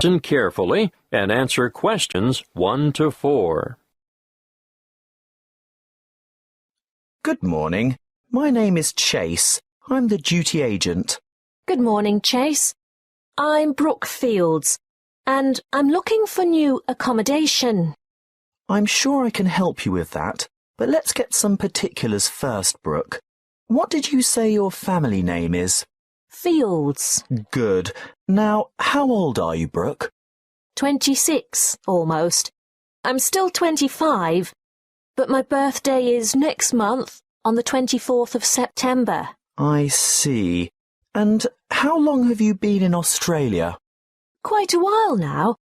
Listen carefully and answer questions 1 to 4. Good morning. My name is Chase. I'm the duty agent. Good morning, Chase. I'm Brooke Fields, and I'm looking for new accommodation. I'm sure I can help you with that, but let's get some particulars first, Brooke. What did you say your family name is? Fields. Good. Now, how old are you, Brooke? 26, almost. I'm still 25, but my birthday is next month, on the 24th of September. I see. And how long have you been in Australia? Quite a while now.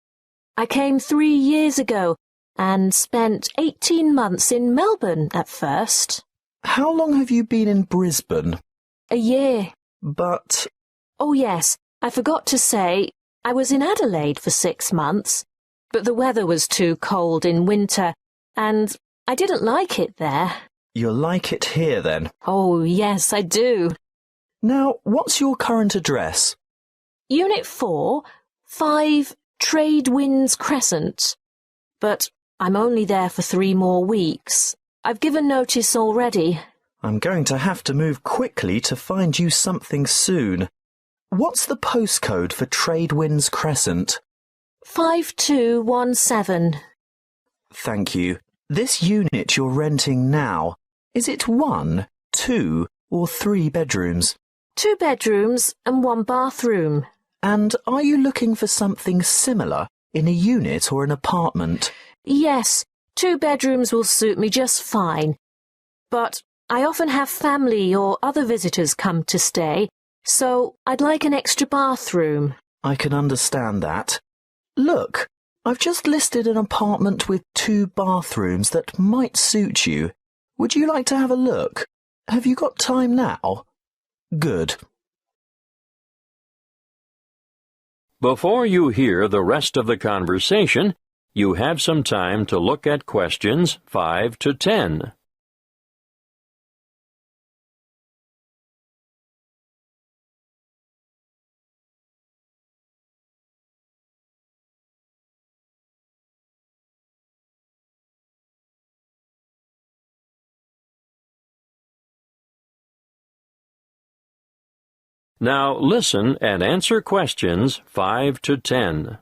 I came 3 years ago and spent 18 months in Melbourne at first. How long have you been in Brisbane? A year. But... Oh yes, I forgot to say, I was in Adelaide for 6 months, but the weather was too cold in winter, and I didn't like it there. You'll like it here, then? Oh yes, I do. Now, what's your current address? Unit 4, 5 Trade Winds Crescent. But I'm only there for 3 more weeks. I've given notice already. I'm going to have to move quickly to find you something soon. What's the postcode for Trade Winds Crescent? 5217. Thank you. This unit you're renting now, is it 1, 2 or 3 bedrooms? 2 bedrooms and 1 bathroom. And are you looking for something similar in a unit or an apartment? Yes, 2 bedrooms will suit me just fine. But I often have family or other visitors come to stay, so I'd like an extra bathroom. I can understand that. Look, I've just listed an apartment with 2 bathrooms that might suit you. Would you like to have a look? Have you got time now? Good. Before you hear the rest of the conversation, you have some time to look at questions 5 to 10. Now listen and answer questions 5 to 10.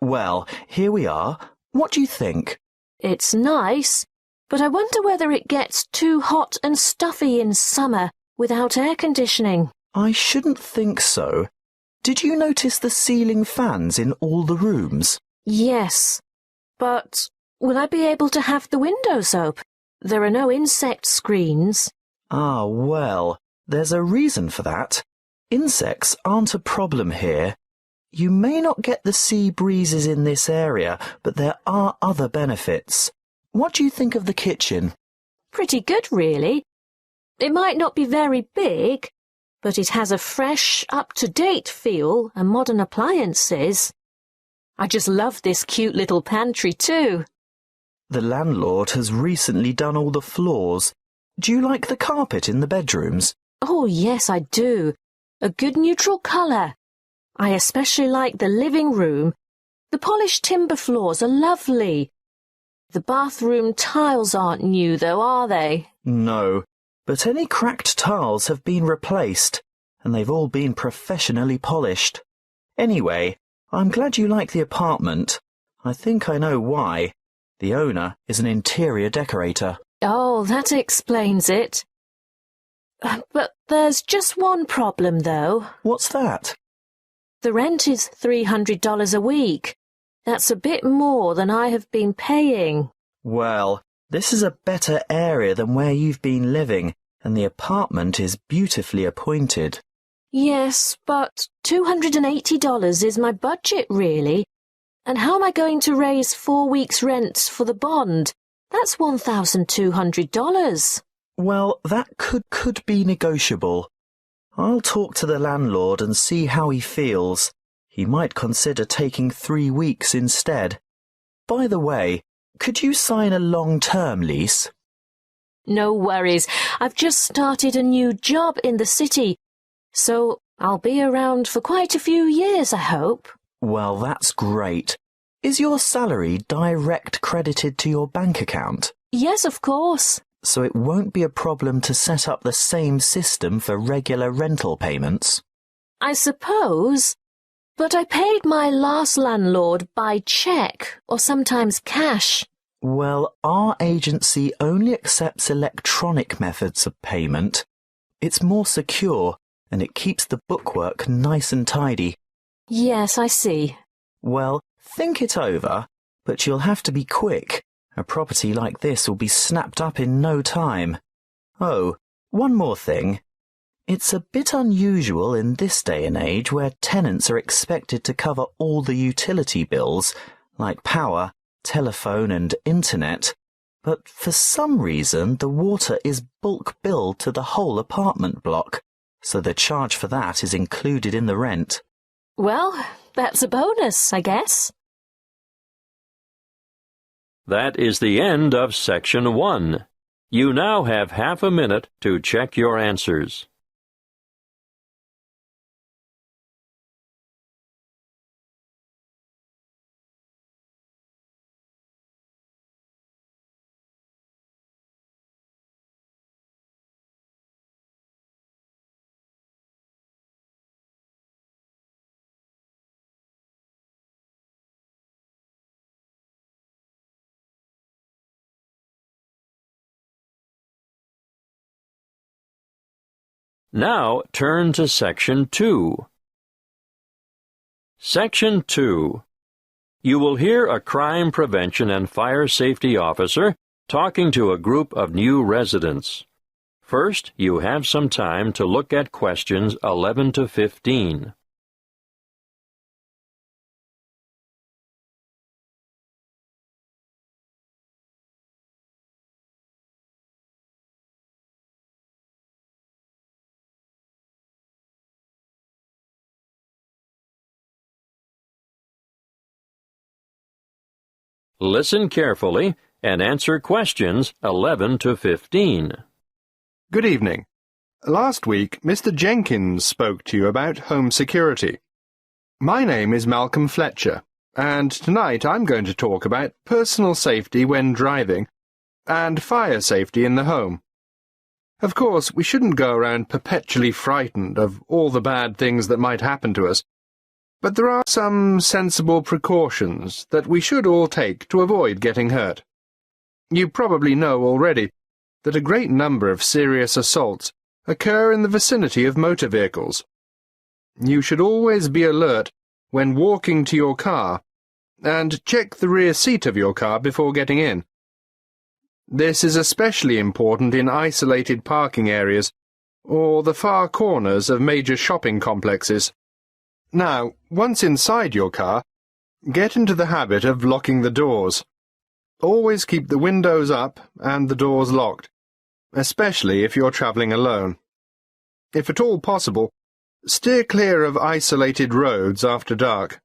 Well, here we are. What do you think? It's nice, but I wonder whether it gets too hot and stuffy in summer without air conditioning. I shouldn't think so. Did you notice the ceiling fans in all the rooms? Yes, but will I be able to have the windows open? There are no insect screens. Ah, well, there's a reason for that. Insects aren't a problem here. You may not get the sea breezes in this area, but there are other benefits. What do you think of the kitchen? Pretty good, really. It might not be very big, but it has a fresh, up-to-date feel and modern appliances. I just love this cute little pantry, too. The landlord has recently done all the floors. Do you like the carpet in the bedrooms? Oh, yes, I do. A good neutral colour. I especially like the living room. The polished timber floors are lovely. The bathroom tiles aren't new, though, are they? No, but any cracked tiles have been replaced, and they've all been professionally polished. Anyway, I'm glad you like the apartment. I think I know why. The owner is an interior decorator. Oh, that explains it. But there's just one problem, though. What's that? The rent is $300 a week. That's a bit more than I have been paying. Well, this is a better area than where you've been living, and the apartment is beautifully appointed. Yes, but $280 is my budget, really. And how am I going to raise 4 weeks' rent for the bond? That's $1,200. Well, that could be negotiable. I'll talk to the landlord and see how he feels. He might consider taking 3 weeks instead. By the way, could you sign a long-term lease? No worries. I've just started a new job in the city, so I'll be around for quite a few years, I hope. Well, that's great. Is your salary direct credited to your bank account? Yes, of course. So it won't be a problem to set up the same system for regular rental payments? I suppose. But I paid my last landlord by cheque or sometimes cash. Well, our agency only accepts electronic methods of payment. It's more secure and it keeps the bookwork nice and tidy. Yes, I see. Well, think it over, but you'll have to be quick. A property like this will be snapped up in no time. Oh, one more thing. It's a bit unusual in this day and age where tenants are expected to cover all the utility bills, like power, telephone and internet, but for some reason the water is bulk billed to the whole apartment block, so the charge for that is included in the rent. Well, that's a bonus, I guess. That is the end of Section 1. You now have half a minute to check your answers. Now turn to Section 2. Section 2. You will hear a crime prevention and fire safety officer talking to a group of new residents. First, you have some time to look at questions 11 to 15. Listen carefully and answer questions 11 to 15. Good evening. Last week, Mr. Jenkins spoke to you about home security. My name is Malcolm Fletcher, and tonight I'm going to talk about personal safety when driving and fire safety in the home. Of course, we shouldn't go around perpetually frightened of all the bad things that might happen to us, but there are some sensible precautions that we should all take to avoid getting hurt. You probably know already that a great number of serious assaults occur in the vicinity of motor vehicles. You should always be alert when walking to your car and check the rear seat of your car before getting in. This is especially important in isolated parking areas or the far corners of major shopping complexes. Now, once inside your car, get into the habit of locking the doors. Always keep the windows up and the doors locked, especially if you're travelling alone. If at all possible, steer clear of isolated roads after dark.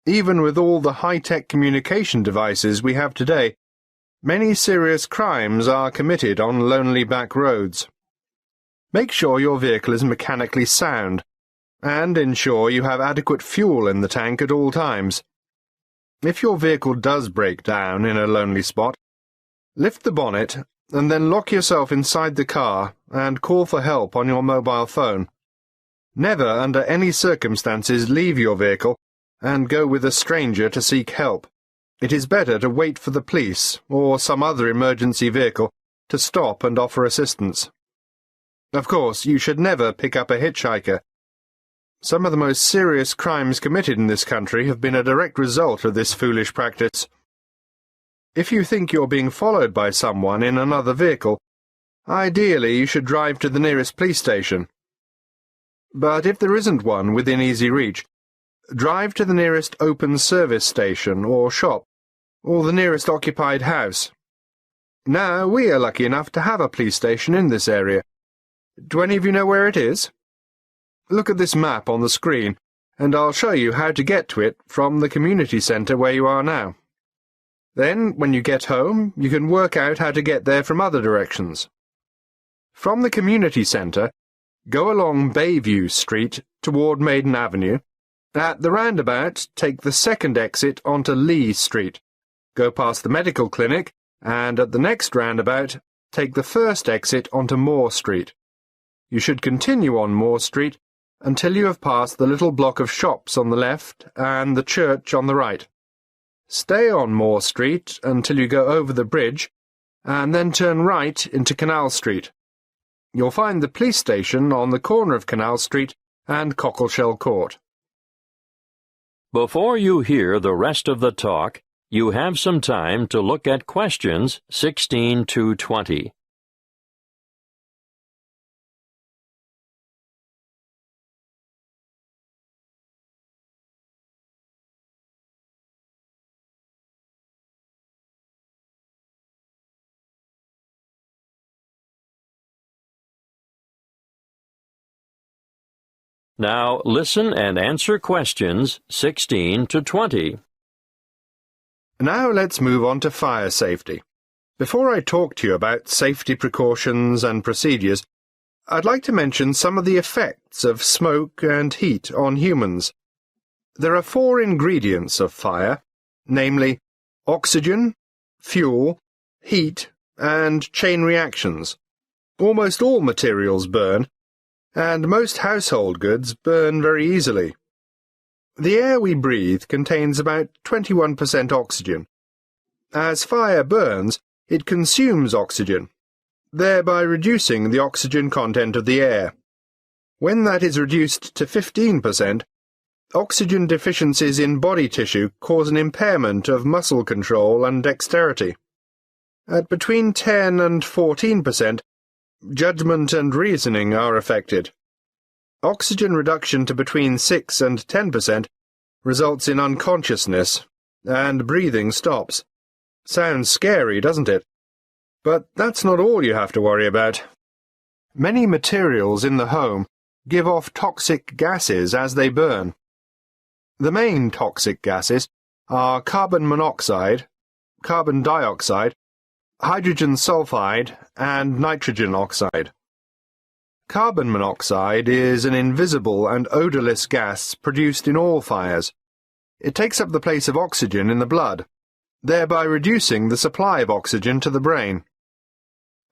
Even with all the high-tech communication devices we have today, many serious crimes are committed on lonely back roads. Make sure your vehicle is mechanically sound, and ensure you have adequate fuel in the tank at all times. If your vehicle does break down in a lonely spot, lift the bonnet and then lock yourself inside the car and call for help on your mobile phone. Never, under any circumstances, leave your vehicle and go with a stranger to seek help. It is better to wait for the police or some other emergency vehicle to stop and offer assistance. Of course, you should never pick up a hitchhiker. Some of the most serious crimes committed in this country have been a direct result of this foolish practice. If you think you're being followed by someone in another vehicle, ideally you should drive to the nearest police station. But if there isn't one within easy reach, drive to the nearest open service station or shop, or the nearest occupied house. Now, we are lucky enough to have a police station in this area. Do any of you know where it is? Look at this map on the screen, and I'll show you how to get to it from the community centre where you are now. Then, when you get home, you can work out how to get there from other directions. From the community centre, Go along Bayview Street toward Maiden Avenue. At the roundabout, take the second exit onto Lee Street. Go past the medical clinic, and at the next roundabout, take the first exit onto Moore Street. You should continue on Moore Street until you have passed the little block of shops on the left and the church on the right. Stay on Moore Street until you go over the bridge, and then turn right into Canal Street. You'll find the police station on the corner of Canal Street and Cockleshell Court. Before you hear the rest of the talk, you have some time to look at questions 16 to 20. Now listen and answer questions 16 to 20. Now let's move on to fire safety. Before I talk to you about safety precautions and procedures, I'd like to mention some of the effects of smoke and heat on humans. There are 4 ingredients of fire, namely oxygen, fuel, heat, and chain reactions. Almost all materials burn, and most household goods burn very easily. The air we breathe contains about 21% oxygen. As fire burns, it consumes oxygen, thereby reducing the oxygen content of the air. When that is reduced to 15%, oxygen deficiencies in body tissue cause an impairment of muscle control and dexterity. At between 10 and 14%, judgment and reasoning are affected. Oxygen reduction to between 6 and 10% results in unconsciousness, and breathing stops. Sounds scary, doesn't it? But that's not all you have to worry about. Many materials in the home give off toxic gases as they burn. The main toxic gases are carbon monoxide, carbon dioxide, hydrogen sulfide, and nitrogen oxide. Carbon monoxide is an invisible and odorless gas produced in all fires. It takes up the place of oxygen in the blood, thereby reducing the supply of oxygen to the brain.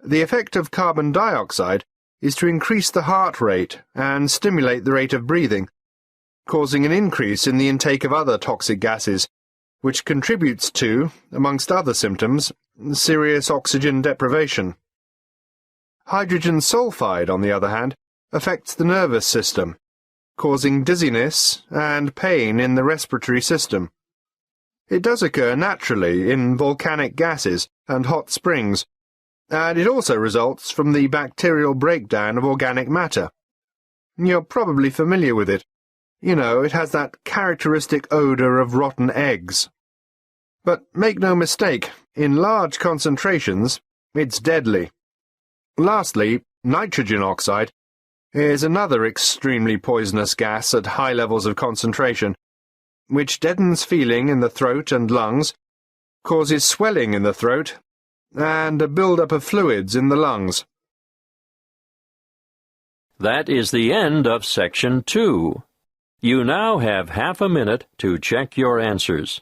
The effect of carbon dioxide is to increase the heart rate and stimulate the rate of breathing, causing an increase in the intake of other toxic gases, which contributes to, amongst other symptoms, serious oxygen deprivation. Hydrogen sulfide, on the other hand, affects the nervous system, causing dizziness and pain in the respiratory system. It does occur naturally in volcanic gases and hot springs, and it also results from the bacterial breakdown of organic matter. You're probably familiar with it. You know, it has that characteristic odor of rotten eggs. But make no mistake, in large concentrations, it's deadly. Lastly, nitrogen oxide is another extremely poisonous gas at high levels of concentration, which deadens feeling in the throat and lungs, causes swelling in the throat, and a build-up of fluids in the lungs. That is the end of Section 2. You now have half a minute to check your answers.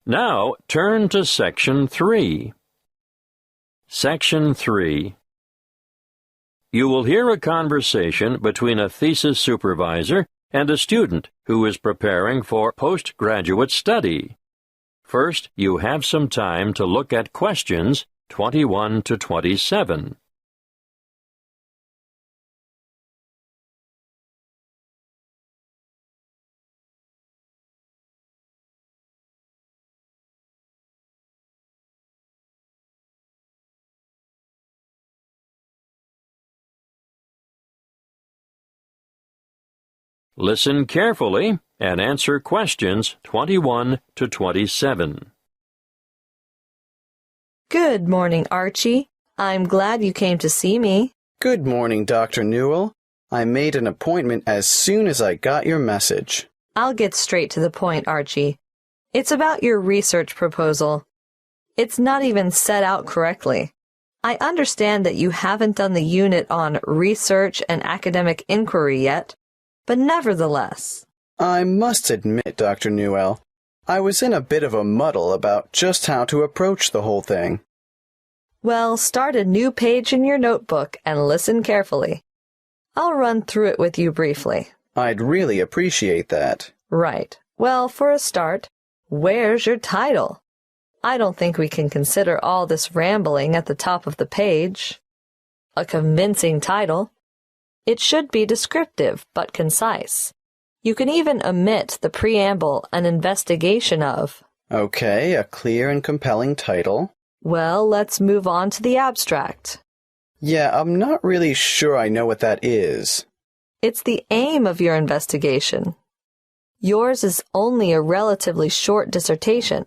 Now turn to Section 3. Section 3. You will hear a conversation between a thesis supervisor and a student who is preparing for postgraduate study. First, you have some time to look at questions 21 to 27. Listen carefully and answer questions 21 to 27. Good morning, Archie. I'm glad you came to see me. Good morning, Dr. Newell. I made an appointment as soon as I got your message. I'll get straight to the point, Archie. It's about your research proposal. It's not even set out correctly. I understand that you haven't done the unit on research and academic inquiry yet, but nevertheless. I must admit, Dr. Newell, I was in a bit of a muddle about just how to approach the whole thing. Well, start a new page in your notebook and listen carefully. I'll run through it with you briefly. I'd really appreciate that. Right. Well, for a start, where's your title? I don't think we can consider all this rambling at the top of the page. A convincing title. It should be descriptive but concise. You can even omit the preamble, an investigation of. Okay, a clear and compelling title. Well, let's move on to the abstract. Yeah, I'm not really sure I know what that is. It's the aim of your investigation. Yours is only a relatively short dissertation,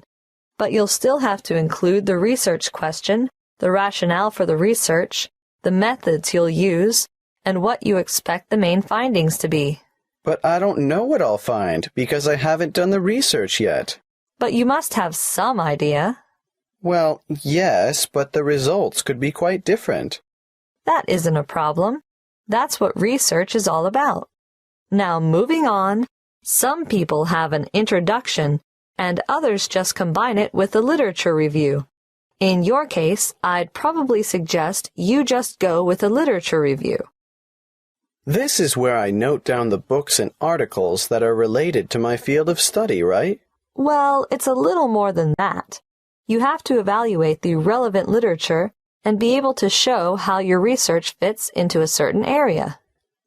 but you'll still have to include the research question, the rationale for the research, the methods you'll use, and what you expect the main findings to be. But I don't know what I'll find because I haven't done the research yet. But you must have some idea. Well, yes, but the results could be quite different. That isn't a problem. That's what research is all about. Now, moving on, some people have an introduction, and others just combine it with a literature review. In your case, I'd probably suggest you just go with a literature review. This is where I note down the books and articles that are related to my field of study, right? Well, it's a little more than that. You have to evaluate the relevant literature and be able to show how your research fits into a certain area.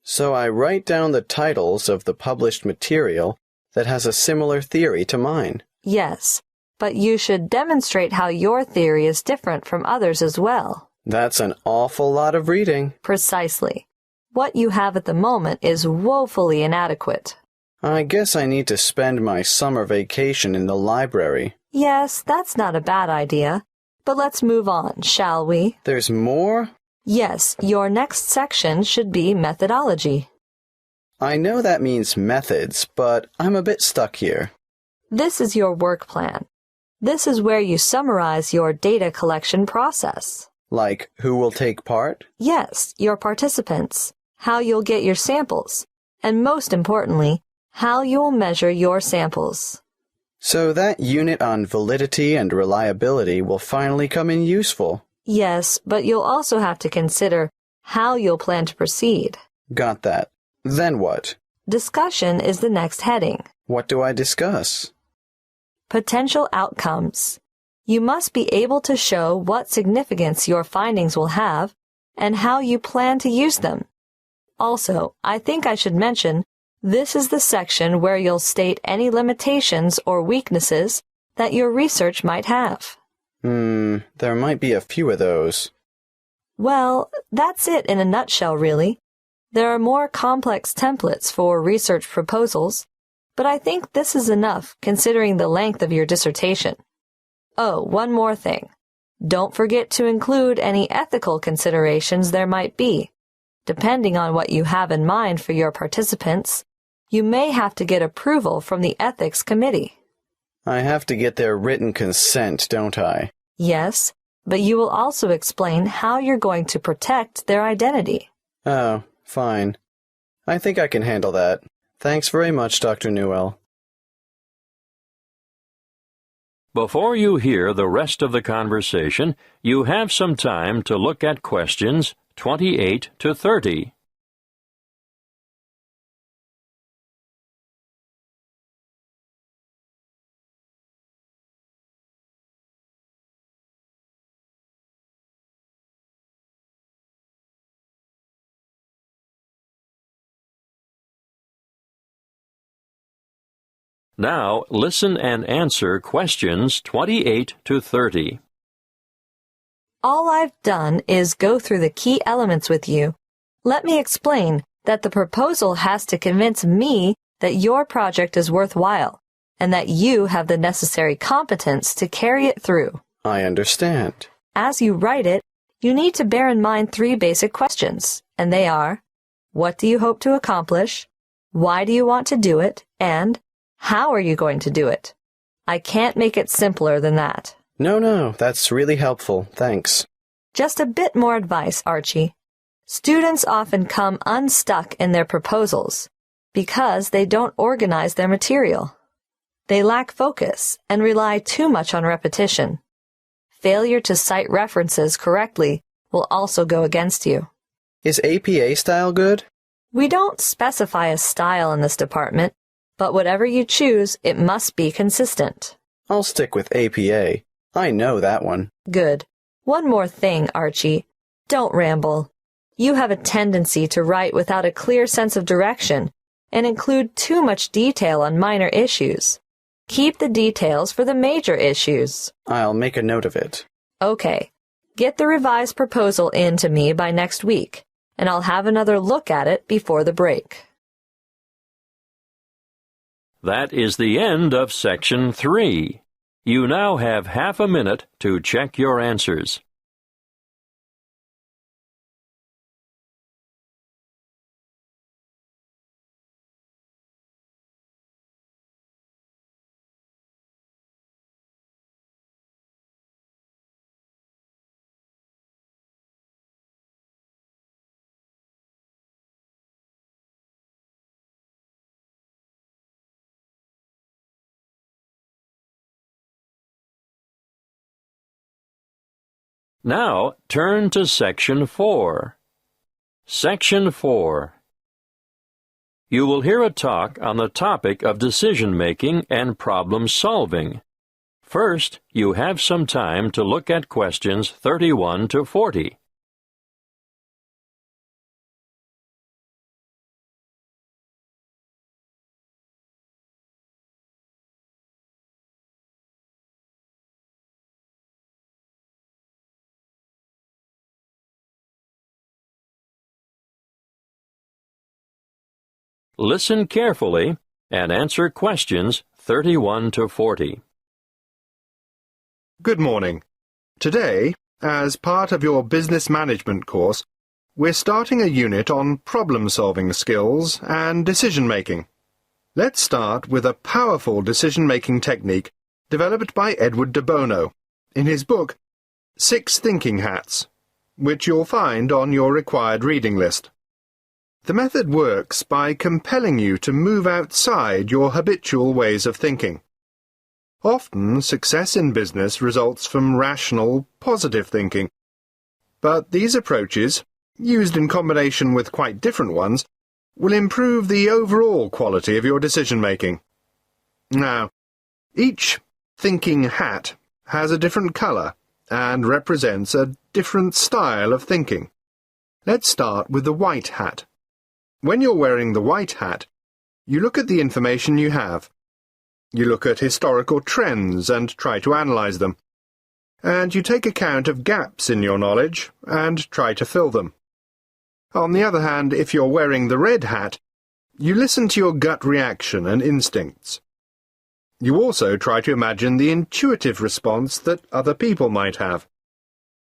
So I write down the titles of the published material that has a similar theory to mine. Yes, but you should demonstrate how your theory is different from others as well. That's an awful lot of reading. Precisely. What you have at the moment is woefully inadequate. I guess I need to spend my summer vacation in the library. Yes, that's not a bad idea. But let's move on, shall we? There's more? Yes, your next section should be methodology. I know that means methods, but I'm a bit stuck here. This is your work plan. This is where you summarize your data collection process. Like who will take part? Yes, your participants, how you'll get your samples, and most importantly, how you'll measure your samples. So that unit on validity and reliability will finally come in useful. Yes, but you'll also have to consider how you'll plan to proceed. Got that. Then what? Discussion is the next heading. What do I discuss? Potential outcomes. You must be able to show what significance your findings will have and how you plan to use them. Also, I think I should mention, this is the section where you'll state any limitations or weaknesses that your research might have. There might be a few of those. Well, that's it in a nutshell, really. There are more complex templates for research proposals, but I think this is enough considering the length of your dissertation. Oh, one more thing. Don't forget to include any ethical considerations there might be. Depending on what you have in mind for your participants, you may have to get approval from the ethics committee. I have to get their written consent, don't I? Yes, but you will also explain how you're going to protect their identity. Oh, fine. I think I can handle that. Thanks very much, Dr. Newell. Before you hear the rest of the conversation, you have some time to look at questions 28 to 30. Now, listen and answer questions 28 to 30. All I've done is go through the key elements with you. Let me explain, that the proposal has to convince me that your project is worthwhile and that you have the necessary competence to carry it through. I understand. As you write it, you need to bear in mind 3 basic questions, and they are, what do you hope to accomplish? Why do you want to do it? And how are you going to do it? I can't make it simpler than that. No, that's really helpful. Thanks. Just a bit more advice, Archie. Students often come unstuck in their proposals because they don't organize their material. They lack focus and rely too much on repetition. Failure to cite references correctly will also go against you. Is APA style good? We don't specify a style in this department, but whatever you choose, it must be consistent. I'll stick with APA. I know that one. Good. One more thing, Archie. Don't ramble. You have a tendency to write without a clear sense of direction and include too much detail on minor issues. Keep the details for the major issues. I'll make a note of it. Okay. Get the revised proposal in to me by next week, and I'll have another look at it before the break. That is the end of Section 3. You now have half a minute to check your answers. Now, turn to Section 4. Section 4. You will hear a talk on the topic of decision-making and problem-solving. First, you have some time to look at questions 31 to 40. Listen carefully and answer questions 31 to 40. Good morning. Today, as part of your business management course, we're starting a unit on problem-solving skills and decision-making. Let's start with a powerful decision-making technique developed by Edward de Bono in his book 6 Thinking Hats, which you'll find on your required reading list. The method works by compelling you to move outside your habitual ways of thinking. Often, success in business results from rational, positive thinking. But these approaches, used in combination with quite different ones, will improve the overall quality of your decision-making. Now, each thinking hat has a different color and represents a different style of thinking. Let's start with the white hat. When you're wearing the white hat, you look at the information you have. You look at historical trends and try to analyze them. And you take account of gaps in your knowledge and try to fill them. On the other hand, if you're wearing the red hat, you listen to your gut reaction and instincts. You also try to imagine the intuitive response that other people might have.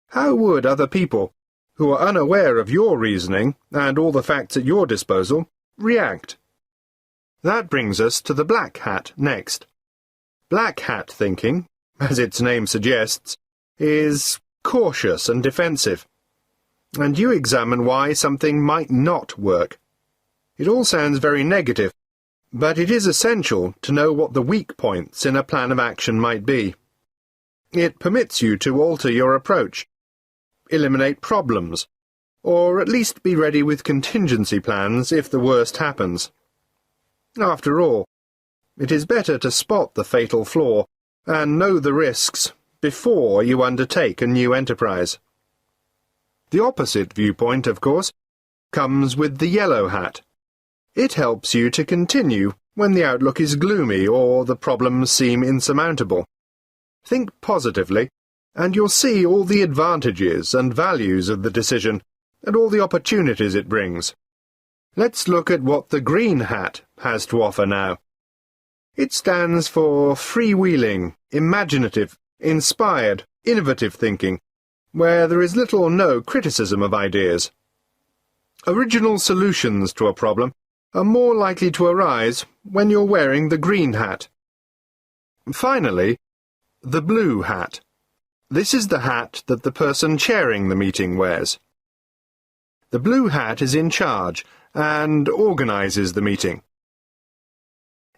How would other people, who are unaware of your reasoning and all the facts at your disposal, react? That brings us to the black hat next. Black hat thinking, as its name suggests, is cautious and defensive. And you examine why something might not work. It all sounds very negative, but it is essential to know what the weak points in a plan of action might be. It permits you to alter your approach, eliminate problems, or at least be ready with contingency plans if the worst happens. After all, it is better to spot the fatal flaw and know the risks before you undertake a new enterprise. The opposite viewpoint, of course, comes with the yellow hat. It helps you to continue when the outlook is gloomy or the problems seem insurmountable. Think positively, and you'll see all the advantages and values of the decision and all the opportunities it brings. Let's look at what the green hat has to offer now. It stands for freewheeling, imaginative, inspired, innovative thinking, where there is little or no criticism of ideas. Original solutions to a problem are more likely to arise when you're wearing the green hat. Finally, the blue hat. This is the hat that the person chairing the meeting wears. The blue hat is in charge and organizes the meeting.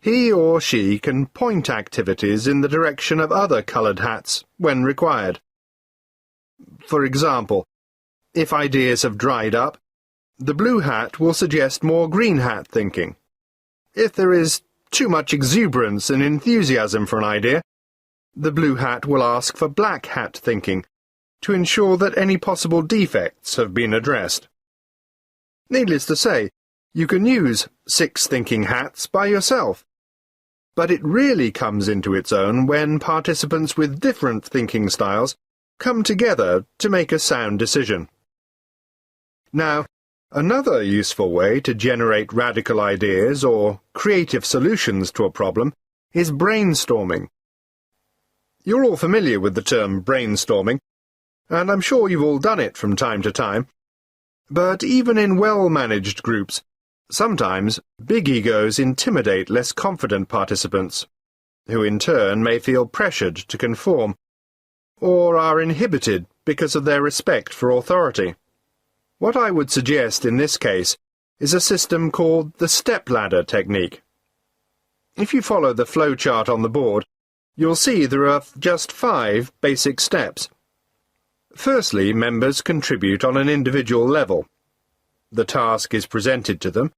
He or she can point activities in the direction of other colored hats when required. For example, if ideas have dried up, the blue hat will suggest more green hat thinking. If there is too much exuberance and enthusiasm for an idea, the blue hat will ask for black hat thinking to ensure that any possible defects have been addressed. Needless to say, you can use 6 thinking hats by yourself, but it really comes into its own when participants with different thinking styles come together to make a sound decision. Now, another useful way to generate radical ideas or creative solutions to a problem is brainstorming. You're all familiar with the term brainstorming, and I'm sure you've all done it from time to time. But even in well-managed groups, sometimes big egos intimidate less confident participants, who in turn may feel pressured to conform, or are inhibited because of their respect for authority. What I would suggest in this case is a system called the stepladder technique. If you follow the flowchart on the board, you'll see there are just 5 basic steps. Firstly, members contribute on an individual level. The task is presented to them.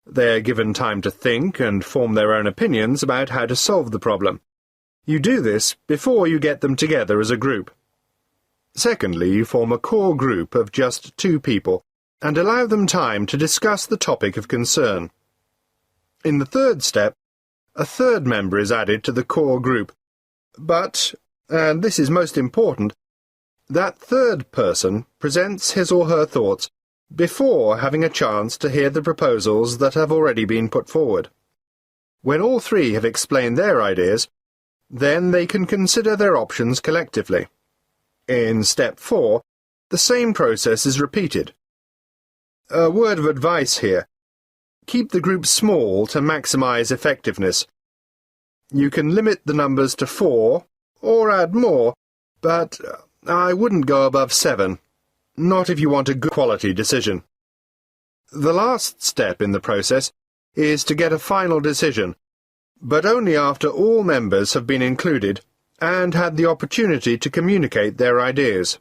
They are given time to think and form their own opinions about how to solve the problem. You do this before you get them together as a group. Secondly, you form a core group of just 2 people and allow them time to discuss the topic of concern. In the third step, a third member is added to the core group, but, and this is most important, that third person presents his or her thoughts before having a chance to hear the proposals that have already been put forward. When all 3 have explained their ideas, then they can consider their options collectively. In step 4, the same process is repeated. A word of advice here. Keep the group small to maximize effectiveness. You can limit the numbers to 4, or add more, but I wouldn't go above 7, not if you want a good quality decision. The last step in the process is to get a final decision, but only after all members have been included and had the opportunity to communicate their ideas.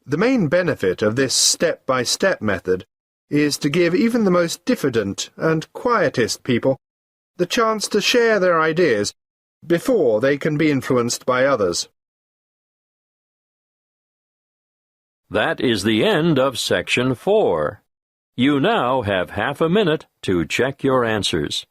The main benefit of this step-by-step method is to give even the most diffident and quietest people the chance to share their ideas before they can be influenced by others. That is the end of Section 4. You now have half a minute to check your answers.